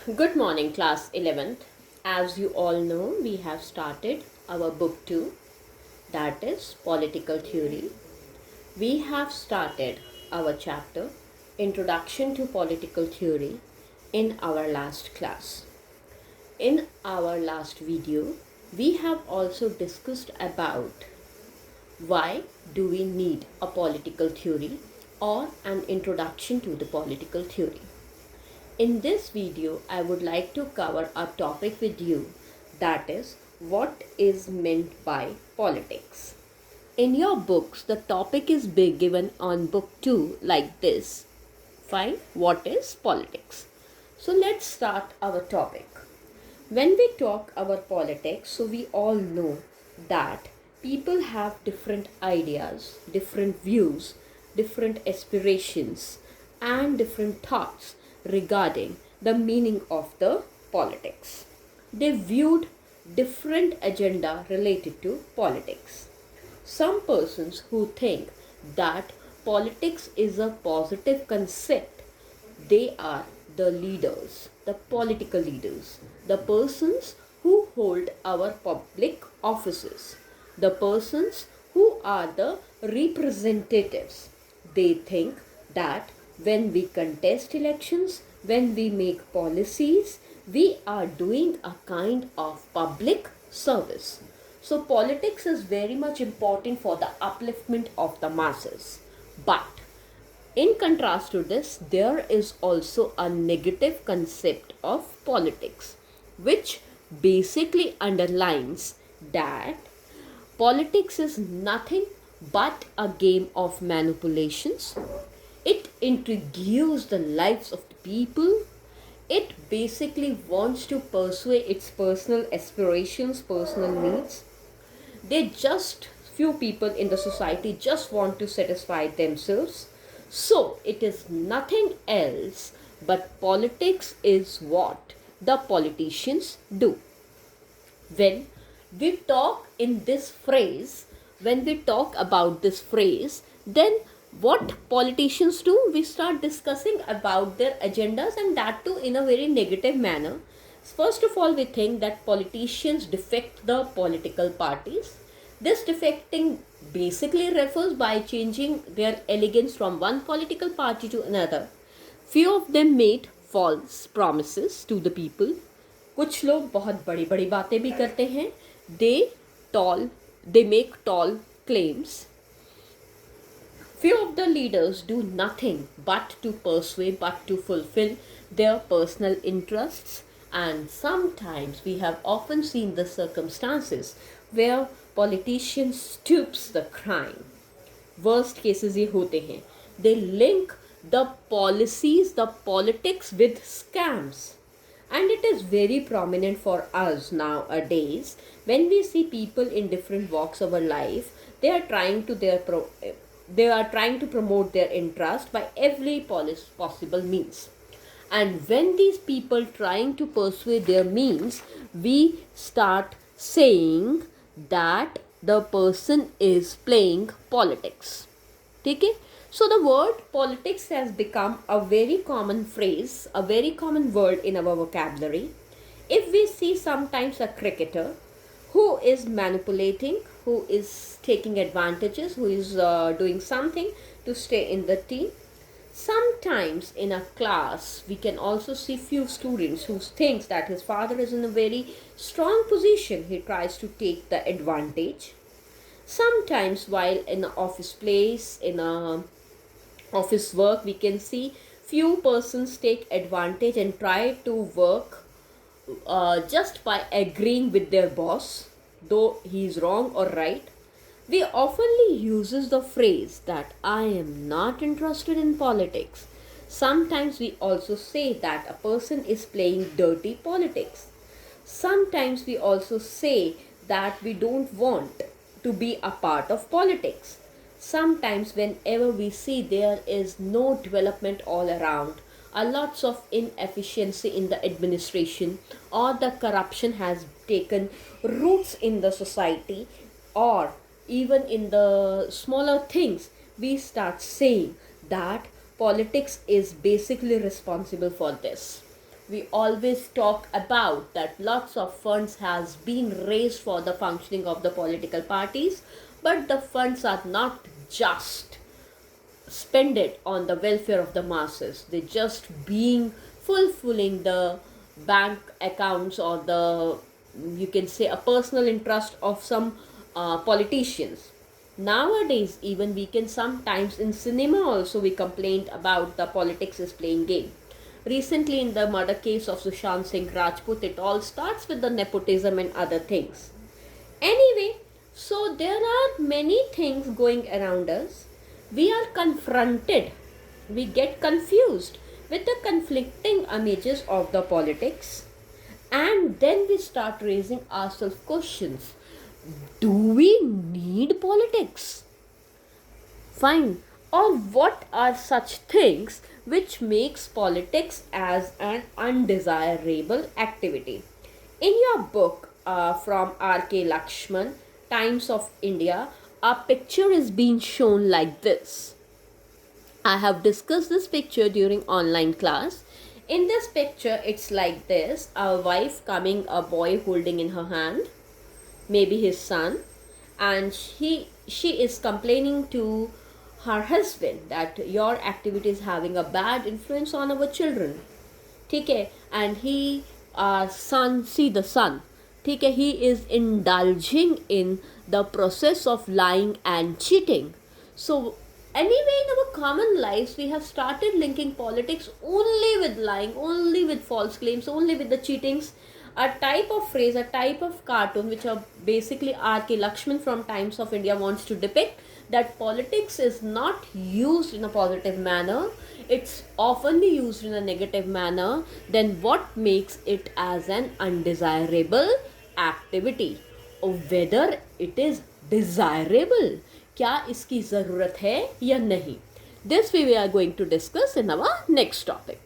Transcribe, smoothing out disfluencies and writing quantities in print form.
Good morning, class 11th. As you all know, we have started our book 2, that is Political Theory. We have started our chapter Introduction to Political Theory in our last class. In our last video, we have also discussed about why do we need a political theory or an introduction to the political theory. In this video, I would like to cover a topic with you, that is what is meant by politics. In your books, the topic is given on book 2 like this. Fine, what is politics? So let's start our topic. When we talk about politics, so we all know that people have different ideas, different views, different aspirations, and different thoughts regarding the meaning of the politics. They viewed different agenda related to politics. Some persons who think that politics is a positive concept, they are the leaders, the political leaders, the persons who hold our public offices, the persons who are the representatives. They think that when we contest elections, when we make policies, we are doing a kind of public service. So politics is very much important for the upliftment of the masses. But in contrast to this, there is also a negative concept of politics, which basically underlines that politics is nothing but a game of manipulations. It intrigues the lives of the people. It basically wants to pursue its personal aspirations, personal needs. They just, few people in the society just want to satisfy themselves. So it is nothing else but politics is what the politicians do. When we talk in this phrase, when we talk about this phrase, then what politicians do, we start discussing about their agendas, and that too in a very negative manner. First of all, we think that politicians defect the political parties. This defecting basically refers by changing their allegiance from one political party to another. Few of them made false promises to the people. कुछ लोग बहुत बड़ी बड़ी बातें भी करते हैं. Tall, they make tall claims. Few of the leaders do nothing but to persuade, but to fulfill their personal interests. And sometimes we have often seen the circumstances where politicians stoops the crime. Worst cases ये होते हैं. They link the policies, the politics with scams. And it is very prominent for us nowadays when we see people in different walks of our life. They are trying to promote their interest by every possible means. And when these people trying to persuade their means, we start saying that the person is playing politics. Okay? So the word politics has become a very common phrase, a very common word in our vocabulary. If we see sometimes a cricketer who is manipulating, who is taking advantages, who is doing something to stay in the team, sometimes in a class we can also see few students who thinks that his father is in a very strong position. He tries to take the advantage. Sometimes while in an office place, in a office work, we can see few persons take advantage and try to work just by agreeing with their boss, though he is wrong or right. We oftenly uses the phrase that I am not interested in politics. Sometimes we also say that a person is playing dirty politics. Sometimes we also say that we don't want to be a part of politics. Sometimes whenever we see there is no development all around, a lots of inefficiency in the administration, or the corruption has taken roots in the society, or even in the smaller things, we start saying that politics is basically responsible for this. we always talk about that lots of funds has been raised for the functioning of the political parties, but the funds are not just spend it on the welfare of the masses. They just being fulfilling the bank accounts or the, you can say, a personal interest of some politicians. Nowadays even we can sometimes in cinema also we complained about the politics is playing game. Recently in the murder case of Sushant Singh Rajput, it all starts with the nepotism and other things. Anyway, so there are many things going around us. We are confronted, we get confused with the conflicting images of the politics, and then we start raising ourselves questions. Do we need politics? Fine. Or what are such things which makes politics as an undesirable activity? In your book from R.K. Luxman, Times of India, a picture is being shown like this. I have discussed this picture during online class. In this picture, it's like this: a wife coming, a boy holding in her hand, maybe his son, and she is complaining to her husband that your activity is having a bad influence on our children. Okay, and he son, see the son, okay, he is indulging in the process of lying and cheating. So anyway, in our common lives we have started linking politics only with lying, only with false claims, only with the cheatings. A type of phrase, a type of cartoon which are basically R.K. Lakshman from Times of India wants to depict that politics is not used in a positive manner, it's oftenly used in a negative manner. Then what makes it as an undesirable activity, or whether it is desirable, क्या इसकी ज़रूरत है या नहीं? This we are going to discuss in our next topic.